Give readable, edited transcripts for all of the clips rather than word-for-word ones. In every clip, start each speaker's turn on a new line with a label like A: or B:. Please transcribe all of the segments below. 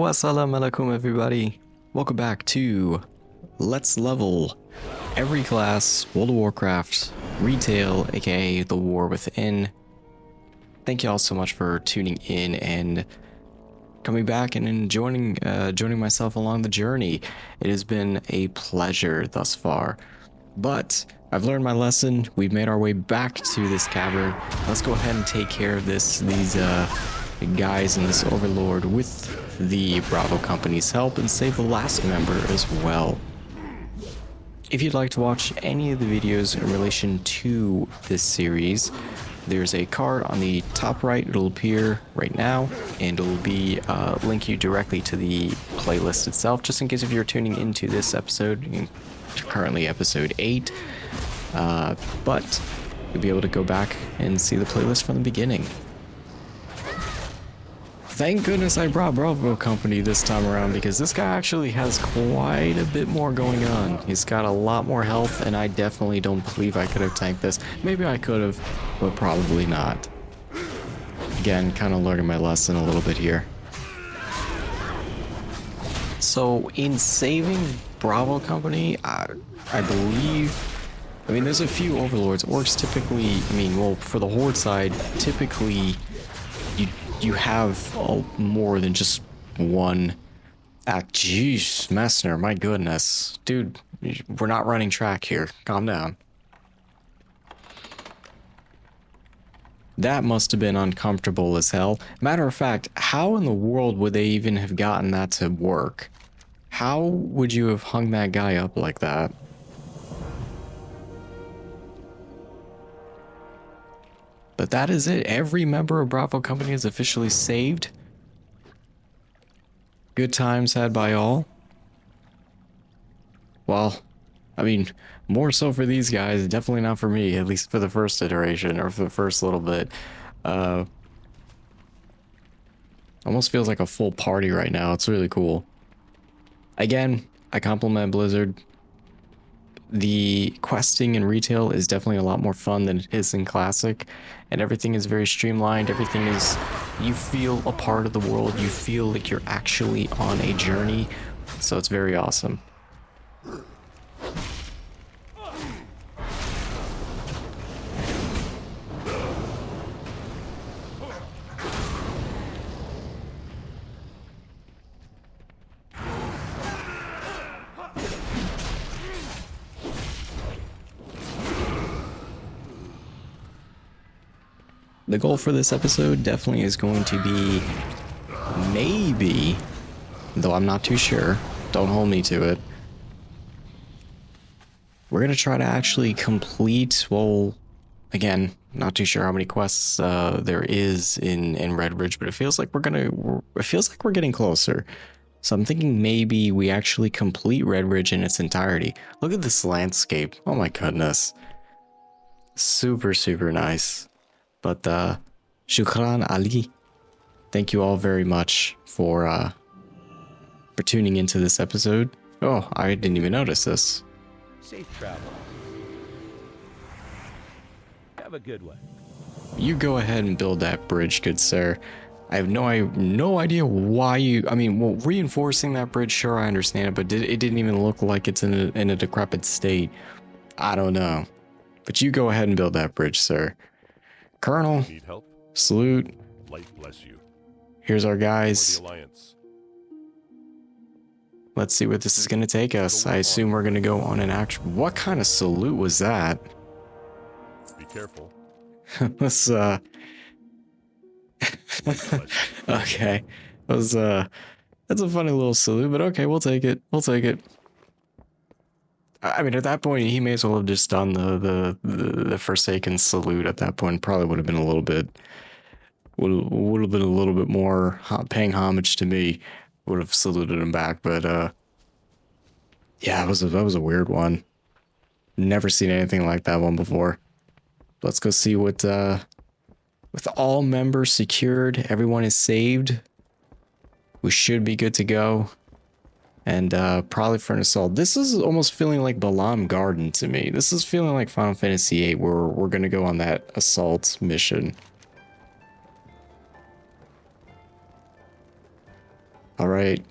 A: Wassalamu alaikum everybody. Welcome back to Let's Level every class World of Warcraft retail, aka the War Within. Thank you all so much for tuning in and coming back and joining myself along the journey. It has been a pleasure thus far, but I've learned my lesson. We've made our way back to this cavern. Let's go ahead and take care of these guys and this overlord with the Bravo Company's help and save the last member as well. If you'd like to watch any of the videos in relation to this series, there's a card on the top right. It'll appear right now, and it'll be link you directly to the playlist itself, just in case if you're tuning into this episode, currently episode 8, but you'll be able to go back and see the playlist from the beginning. Thank goodness I brought Bravo Company this time around, because this guy actually has quite a bit more going on. He's got a lot more health, and I definitely don't believe I could have tanked this. Maybe I could have, but probably not. Again, kind of learning my lesson a little bit here. So in saving Bravo Company, I believe, there's a few overlords. Orcs typically, well, for the horde side, typically you have more than just one act. Jeez, Messner, my goodness. Dude, we're not running track here. Calm down. That must have been uncomfortable as hell. Matter of fact, how in the world would they even have gotten that to work? How would you have hung that guy up like that? But that is it. Every member of Bravo Company is officially saved. Good times had by all. Well, more so for these guys, definitely not for me, at least for the first iteration, or for the first little bit. Almost feels like a full party right now. It's really cool. Again, I compliment Blizzard. The questing in retail is definitely a lot more fun than it is in classic, and everything is very streamlined. Everything is, you feel a part of the world, you feel like you're actually on a journey, so it's very awesome. The goal for this episode definitely is going to be, maybe, though I'm not too sure, don't hold me to it, we're going to try to actually complete, well, again, not too sure how many quests there is in Redridge, but it feels like we're getting closer. So I'm thinking maybe we actually complete Redridge in its entirety. Look at this landscape. Oh my goodness. Super, super nice. But Shukran Ali, thank you all very much for tuning into this episode. Oh, I didn't even notice this.
B: Safe travel. Have a good one.
A: You go ahead and build that bridge, good sir. I have no idea why you. Well, reinforcing that bridge, sure, I understand it, but it didn't even look like it's in a decrepit state. I don't know, but you go ahead and build that bridge, sir. Colonel,
C: need help?
A: Salute.
C: Light bless you.
A: Here's our
C: For
A: guys.
C: the Alliance.
A: Let's see what this is going to take us. I assume we're going to go on an actual... What kind of salute was that?
C: Be careful.
A: Let's, okay. That's a funny little salute, but okay, we'll take it. We'll take it. At that point, he may as well have just done the Forsaken salute. At that point, probably would have been a little bit more paying homage to me. Would have saluted him back, but yeah, that was a weird one. Never seen anything like that one before. Let's go see what with all members secured, everyone is saved. We should be good to go. And probably for an assault. This is almost feeling like Balam Garden to me. This is feeling like Final Fantasy VIII, where we're going to go on that assault mission. All right.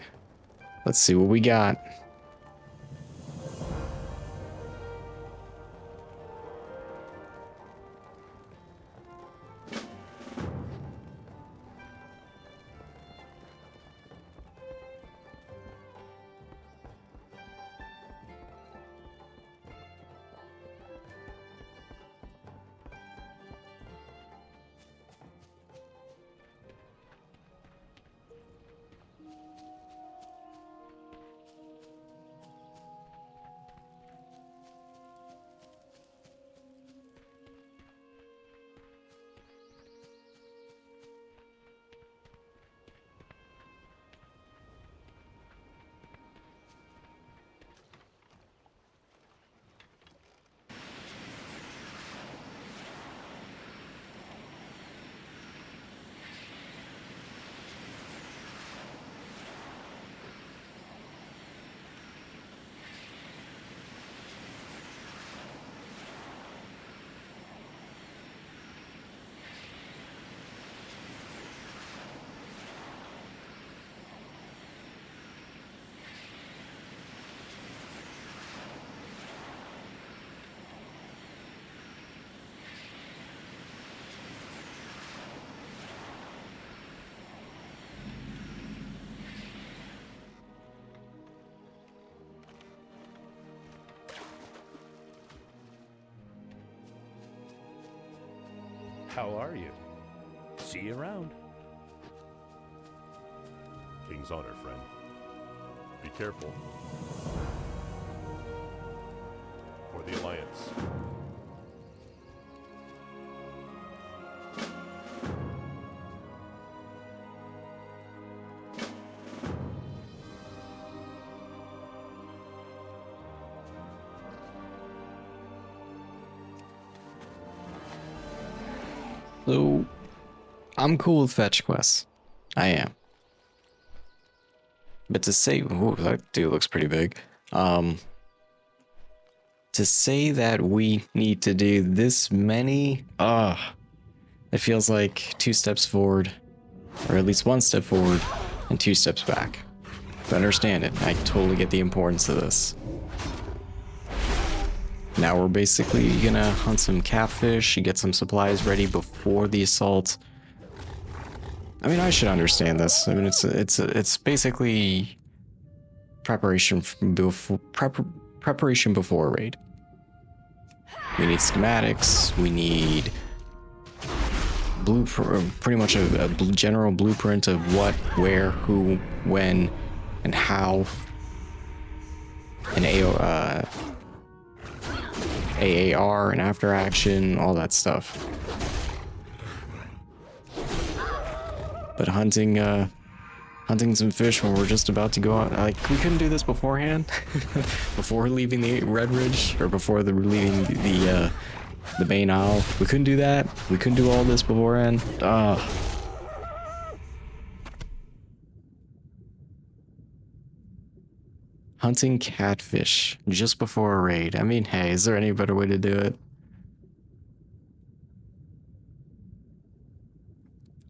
A: Let's see what we got.
B: How are you? See you around.
C: King's honor, friend. Be careful. For the Alliance.
A: So, I'm cool with fetch quests. I am. But to say, ooh, that dude looks pretty big. To say that we need to do this many, it feels like 2 steps forward, or at least 1 step forward, and 2 steps back. But understand it, I totally get the importance of this. Now we're basically gonna hunt some catfish, get some supplies ready before the assault. I mean, I should understand this. I mean, it's basically preparation preparation before a raid. We need schematics. We need pretty much a general blueprint of what, where, who, when, and how. An AAR and after action, all that stuff. But hunting some fish when we're just about to go out, like, we couldn't do this beforehand, before leaving the Redridge, or before leaving the main isle. We couldn't do that. We couldn't do all this beforehand. Hunting catfish just before a raid. I mean, hey, is there any better way to do it?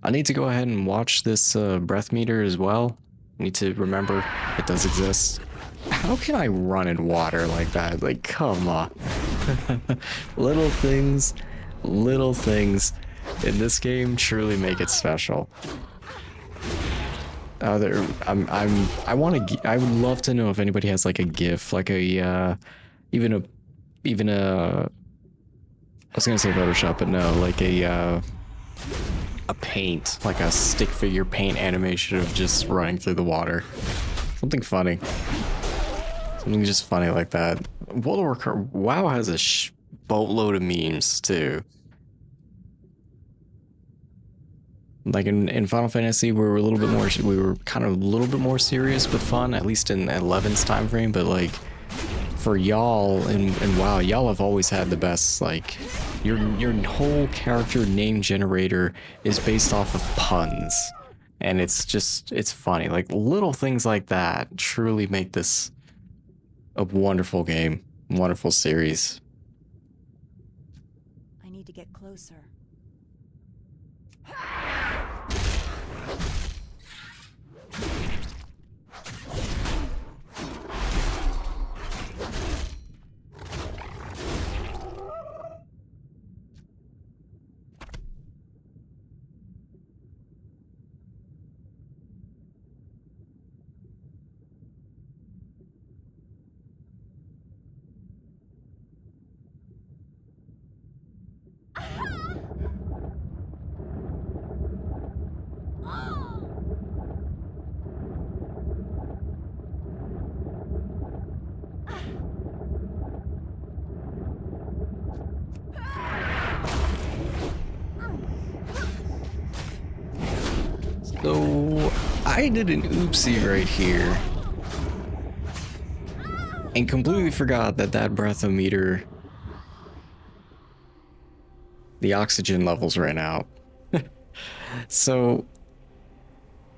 A: I need to go ahead and watch this breath meter as well. I need to remember it does exist. How can I run in water like that? Like, come on. little things in this game truly make it special. I would love to know if anybody has like a GIF, like a even a I was gonna say Photoshop, but no, like a paint, like a stick figure paint animation of just running through the water. Something funny. Something just funny like that. World of Warcraft, WoW has a boatload of memes too. Like in Final Fantasy, we were a little bit more, we were kind of a little bit more serious but fun, at least in 11's time frame. But like for y'all in WoW, y'all have always had the best. Like your whole character name generator is based off of puns, and it's funny. Like little things like that truly make this a wonderful game, wonderful series.
D: I need to get closer.
A: So I did an oopsie right here and completely forgot that that breathometer, the oxygen levels ran out. So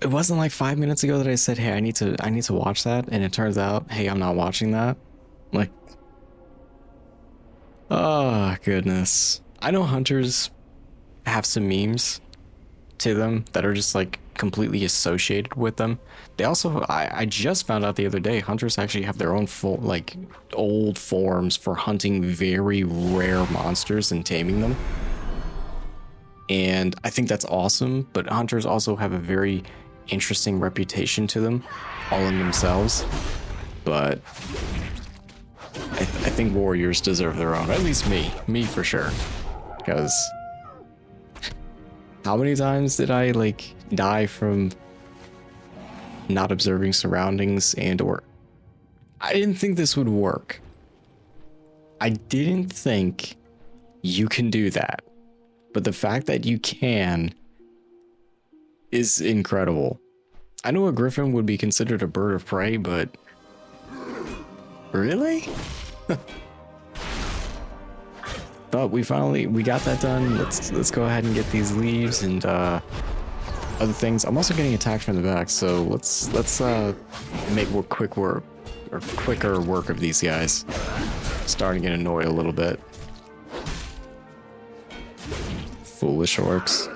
A: it wasn't like 5 minutes ago that I said, hey, I need to watch that, and it turns out, hey, I'm not watching that. Like, oh goodness. I know hunters have some memes to them that are just like completely associated with them. They also, I just found out the other day, hunters actually have their own full, like, old forms for hunting very rare monsters and taming them. And I think that's awesome, but hunters also have a very interesting reputation to them, all in themselves. But I think warriors deserve their own, at least me for sure. Because how many times did I like die from not observing surroundings or I didn't think this would work. I didn't think you can do that. But the fact that you can is incredible. I know a griffin would be considered a bird of prey, but really? But we got that done. Let's go ahead and get these leaves and other things. I'm also getting attacked from the back, so let's make quicker work of these guys. Starting to get annoyed a little bit. Foolish orcs.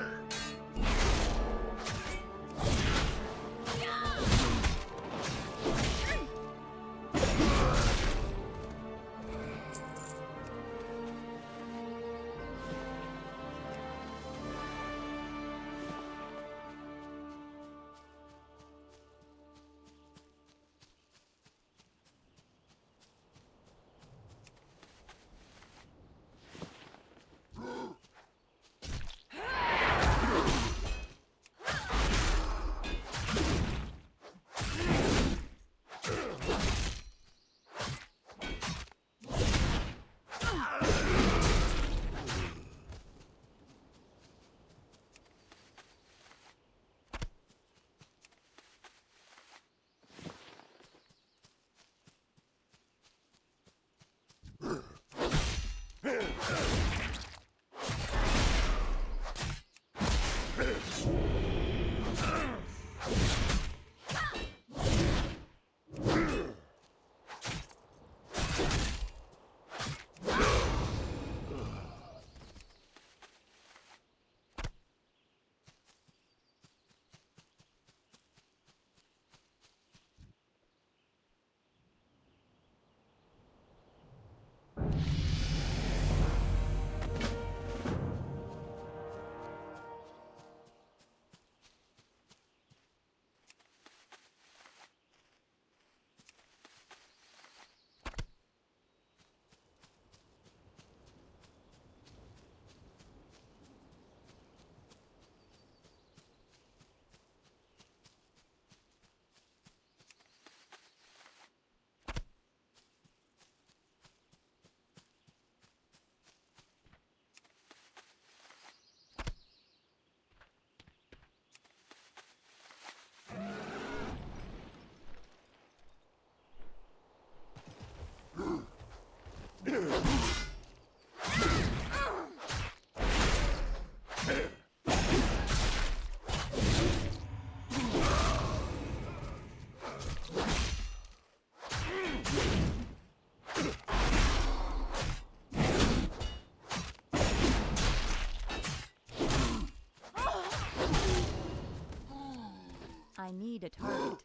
D: I need a target.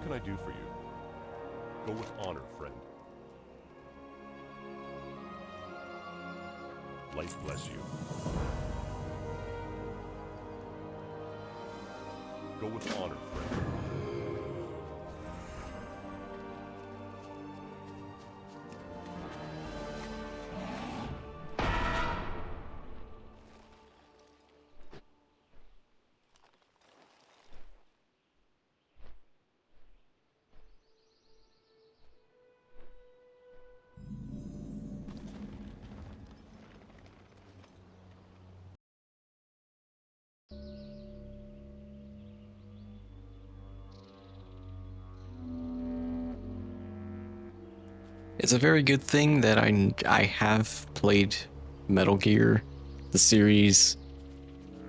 C: can I do for you? Go with honor, friend. Life bless you. Go with honor, friend.
A: It's a very good thing that I have played Metal Gear, the series,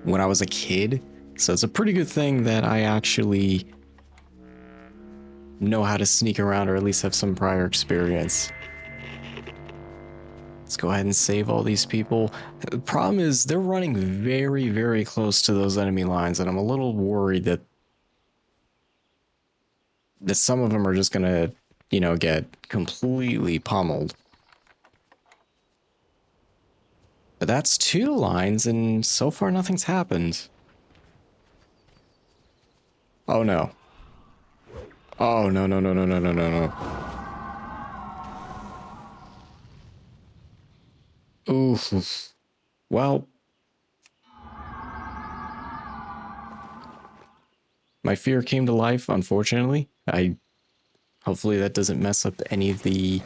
A: when I was a kid. So it's a pretty good thing that I actually know how to sneak around, or at least have some prior experience. Let's go ahead and save all these people. The problem is they're running very, very close to those enemy lines, and I'm a little worried that some of them are just gonna, you know, get completely pummeled. But that's 2 lines, and so far nothing's happened. Oh no. Oh no, no, no, no, no, no, no, no. Oof. Well, my fear came to life, unfortunately. Hopefully that doesn't mess up any of the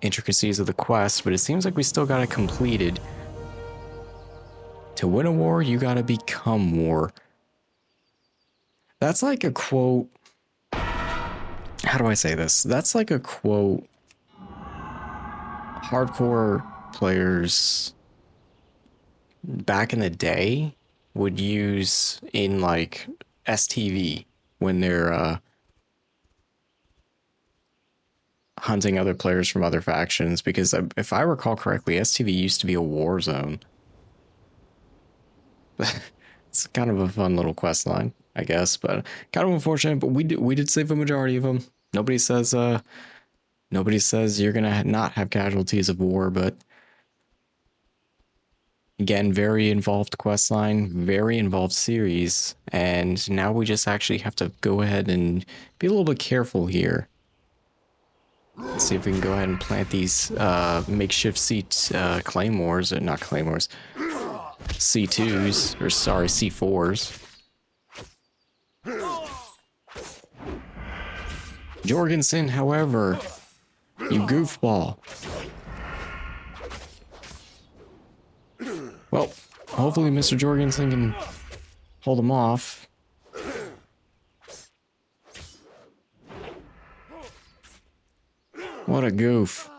A: intricacies of the quest, but it seems like we still got it completed. To win a war, you gotta become war. That's like a quote. How do I say this? That's like a quote hardcore players back in the day would use in like STV when they're hunting other players from other factions, because if I recall correctly, STV used to be a war zone. It's kind of a fun little quest line, I guess, but kind of unfortunate. But we did save a majority of them. Nobody says you're gonna not have casualties of war, but again, very involved quest line, very involved series, and now we just actually have to go ahead and be a little bit careful here. Let's see if we can go ahead and plant these makeshift claymores, or not claymores, C2s, or sorry, C4s. Jorgensen, however, you goofball. Well, hopefully Mr. Jorgensen can hold him off. What a goof.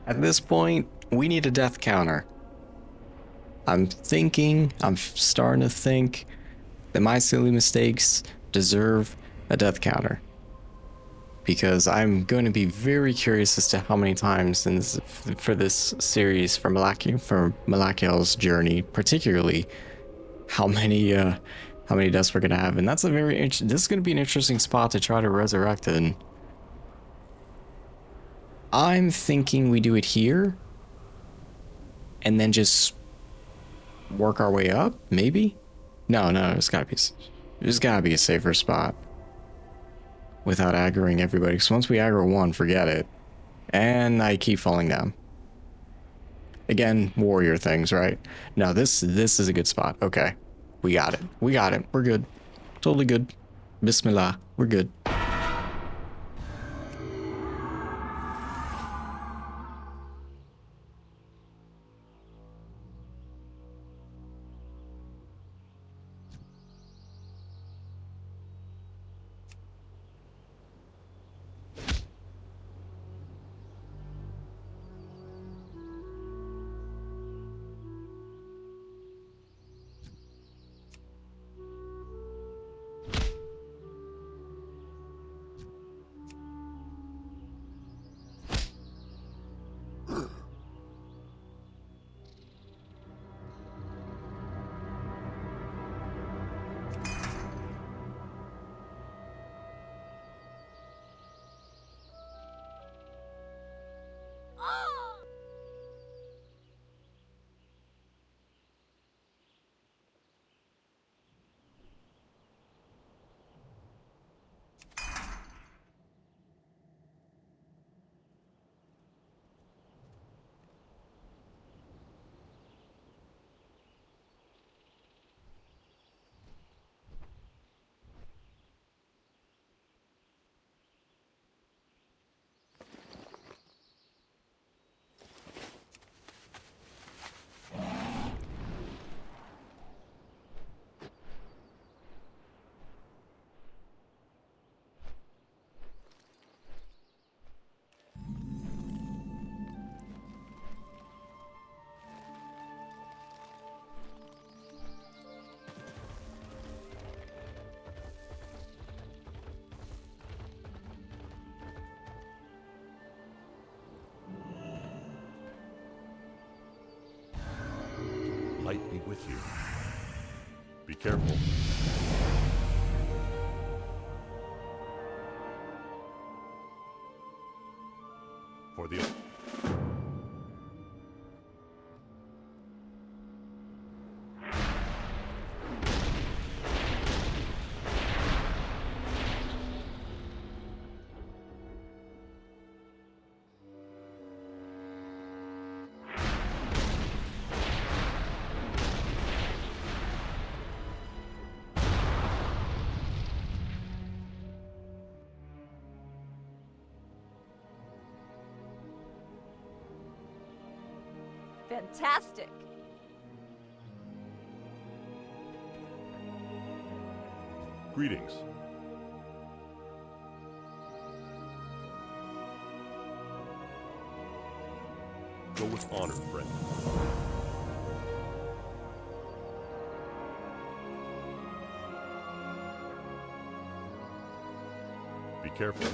A: At this point, we need a death counter. I'm starting to think that my silly mistakes deserve a death counter. Because I'm going to be very curious as to how many times for this series, for Malakyal's journey, particularly, how many deaths we're going to have. And that's this is going to be an interesting spot to try to resurrect in. I'm thinking we do it here and then just work our way up, maybe? No, there's gotta be a safer spot without aggroing everybody. Because once we aggro one, forget it. And I keep falling down. Again, warrior things, right? No, this is a good spot. Okay. We got it. We're good. Totally good. Bismillah. We're good.
C: with you. Be careful. For the...
D: Fantastic!
C: Greetings. Go with honor, friend. Be careful.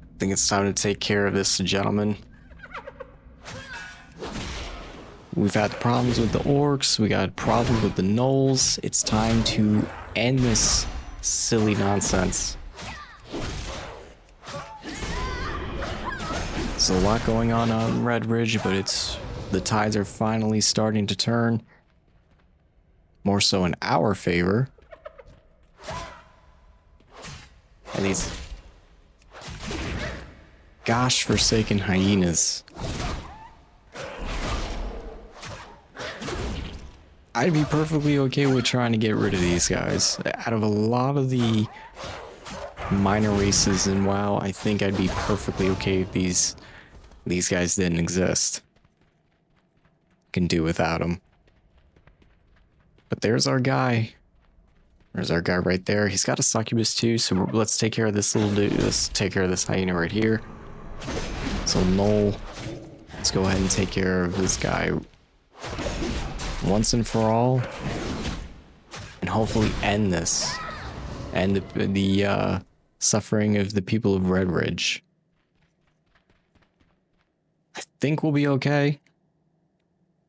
A: I think it's time to take care of this gentleman. We've had problems with the orcs, we got problems with the gnolls. It's time to end this silly nonsense. There's a lot going on Redridge, but the tides are finally starting to turn. More so in our favor. And these gosh forsaken hyenas. I'd be perfectly okay with trying to get rid of these guys. Out of a lot of the minor races in WoW, I think I'd be perfectly okay if these guys didn't exist. Can do without them. But there's our guy. There's our guy right there. He's got a succubus too, so let's take care of this little dude. Let's take care of this hyena right here. So Noel, let's go ahead and take care of this guy once and for all, and hopefully end this, and the suffering of the people of Redridge. I think we'll be okay.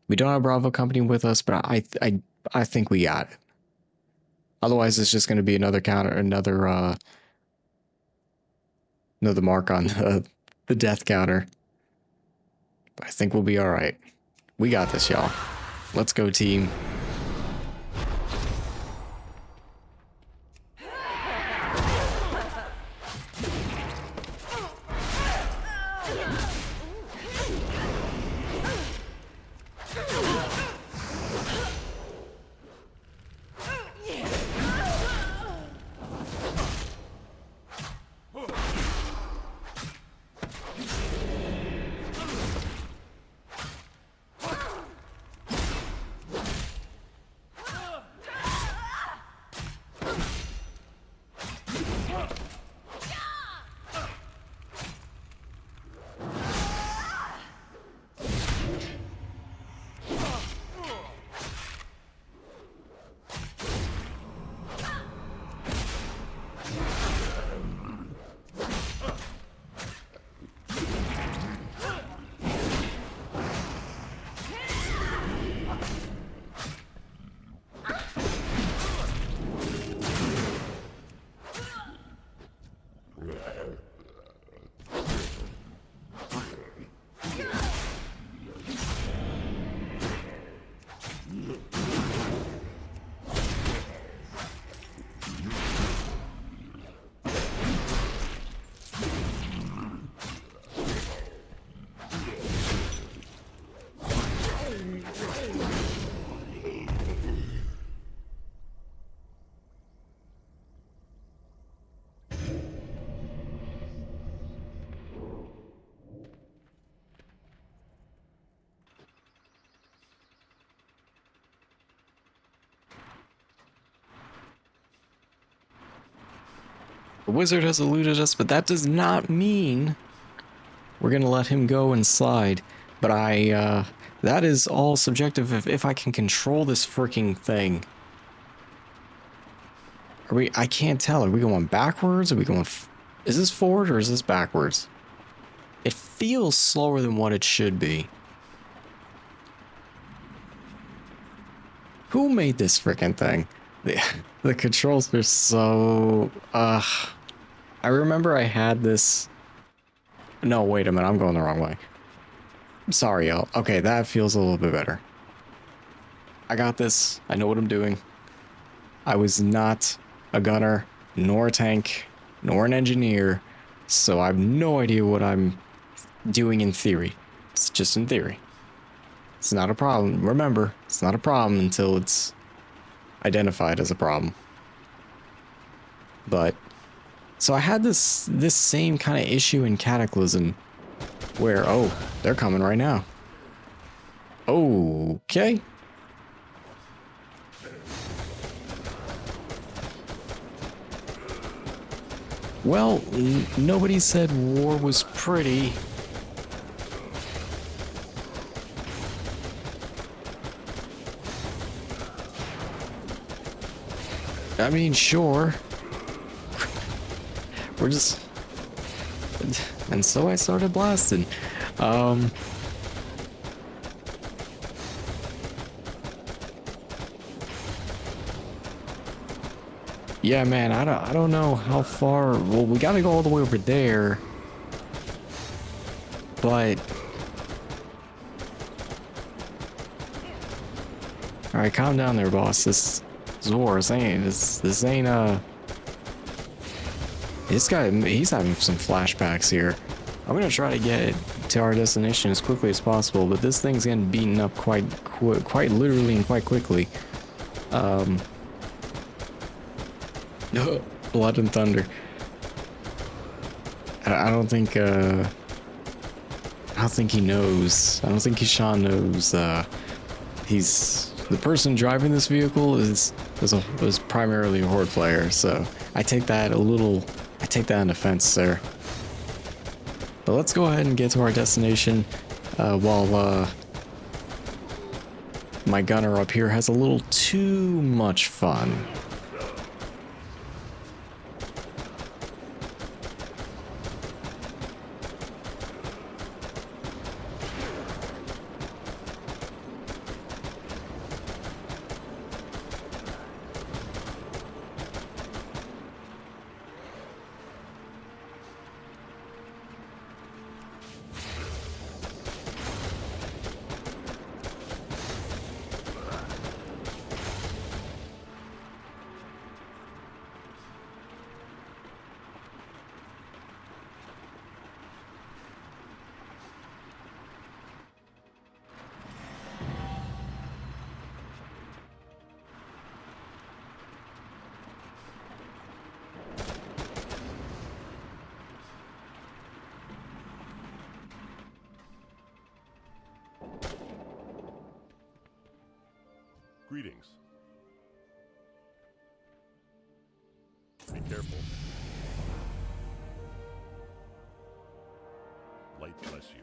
A: We don't have Bravo Company with us, but I think we got it. Otherwise, it's just going to be another counter, another mark on the death counter. But I think we'll be all right. We got this, y'all. Let's go, team. The wizard has eluded us, but that does not mean we're gonna let him go and slide. But that is all subjective if I can control this freaking thing. I can't tell. Are we going backwards? Are we going, is this forward or is this backwards? It feels slower than what it should be. Who made this freaking thing? The controls are so, I remember I had this. No, wait a minute. I'm going the wrong way. Sorry, y'all. Okay, that feels a little bit better. I got this. I know what I'm doing. I was not a gunner, nor a tank, nor an engineer, so I have no idea what I'm doing in theory. It's just in theory. It's not a problem. Remember, it's not a problem until it's identified as a problem. But so I had this same kind of issue in Cataclysm where, oh, they're coming right now. Okay. Well, nobody said war was pretty. I mean, sure. We're just... And so I started blasting. Yeah, man, I don't know how far... Well, we gotta go all the way over there. But... Alright, calm down there, boss. This war, this ain't... This ain't, This guy, he's having some flashbacks here. I'm gonna try to get to our destination as quickly as possible, but this thing's getting beaten up quite literally and quite quickly. Blood and thunder. I don't think he knows. I don't think Sean knows. He's the person driving this vehicle is primarily a horde player, so I take that in offense, sir. But let's go ahead and get to our destination while my gunner up here has a little too much fun.
C: Greetings. Be careful. Light bless you.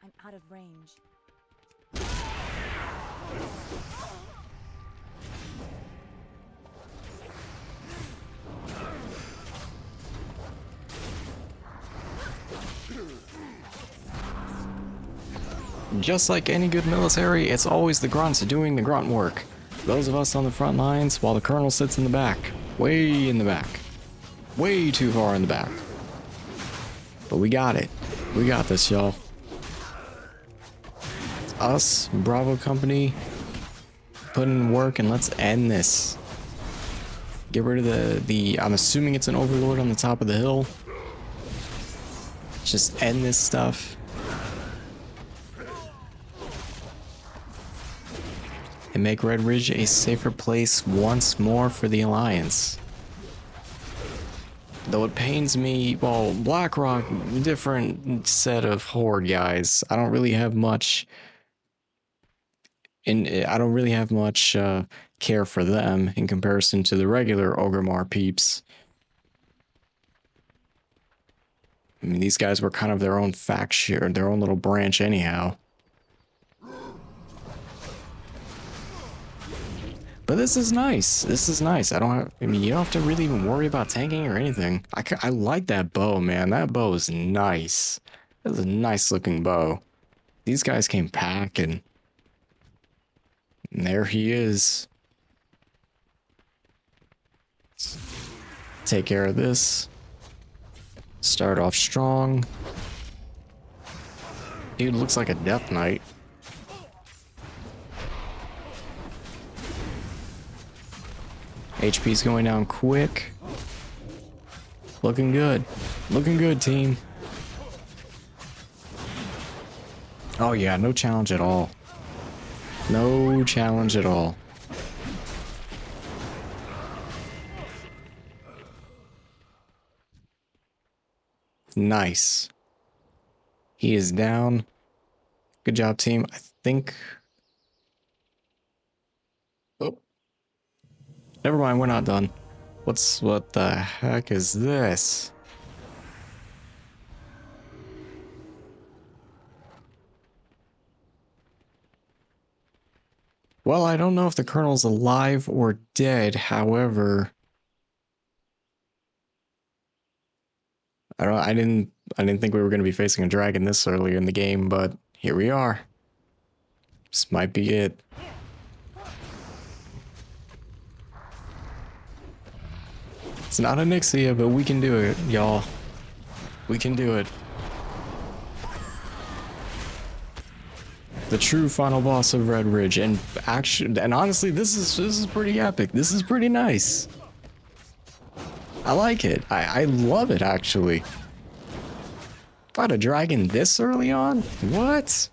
D: I'm out of range.
A: just like any good military, it's always the grunts doing the grunt work. Those of us on the front lines, while the colonel sits in the back. Way in the back. Way too far in the back. But we got it. We got this, y'all. Us, Bravo Company, put in work, and let's end this. Get rid of the I'm assuming it's an overlord on the top of the hill. Just end this stuff. And make Redridge a safer place once more for the Alliance. Though it pains me, well, BlackRock, different set of horde guys. I don't really have much care for them in comparison to the regular Orgrimmar peeps. I mean, these guys were kind of their own faction, or their own little branch anyhow. But this is nice. This is nice. I mean, you don't have to really even worry about tanking or anything. I like that bow, man. That bow is nice. That's a nice looking bow. These guys came packing. And there he is. Take care of this. Start off strong. Dude looks like a Death Knight. HP's going down quick. Looking good. Looking good, team. Oh yeah, no challenge at all. No challenge at all. Nice. He is down. Good job, team. I think... Oh. Never mind, we're not done. What the heck is this? Well, I don't know if the Colonel's alive or dead, however... I didn't think we were going to be facing a dragon this early in the game, but here we are. This might be it. It's not a Nixia, but we can do it, y'all. We can do it. The true final boss of Redridge, and honestly, this is pretty epic. This is pretty nice. I like it. I love it, actually. Fought a dragon this early on? What?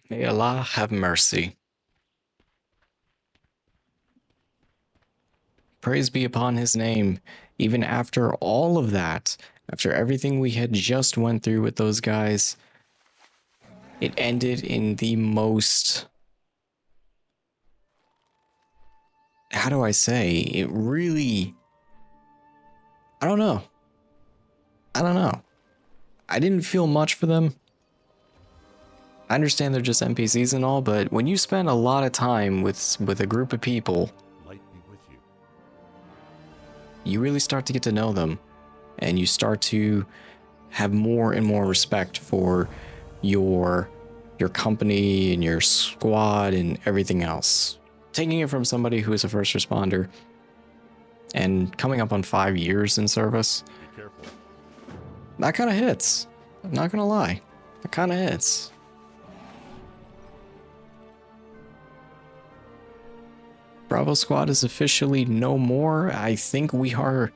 A: May Allah have mercy. Praise be upon his name. Even after all of that, after everything we had just went through with those guys, it ended in the most... How do I say? It really... I don't know. I didn't feel much for them. I understand they're just NPCs and all, but when you spend a lot of time with a group of people,
C: Light be with you.
A: you really start to get to know them, and you start to have more and more respect for your company and your squad and everything else. Taking it from somebody who is a first responder, and coming up on 5 years in service.
C: Be careful.
A: That kind of hits. I'm not gonna lie. That kind of hits. Bravo Squad is officially no more. I think we are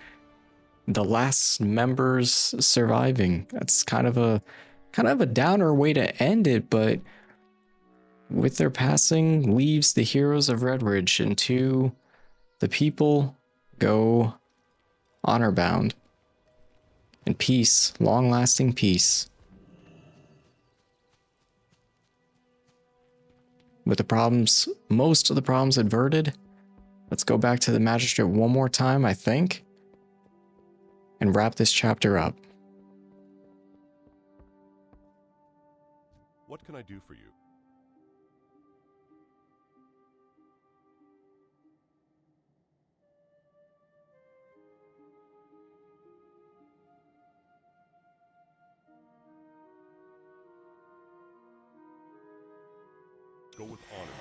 A: the last members surviving. That's kind of a downer way to end it, but with their passing leaves the heroes of Redridge, and to the people go honor bound. And peace, long-lasting peace. With the problems, most of the problems averted, let's go back to the Magistrate one more time, I think, and wrap this chapter up.
C: What can I do for you? Go with honor.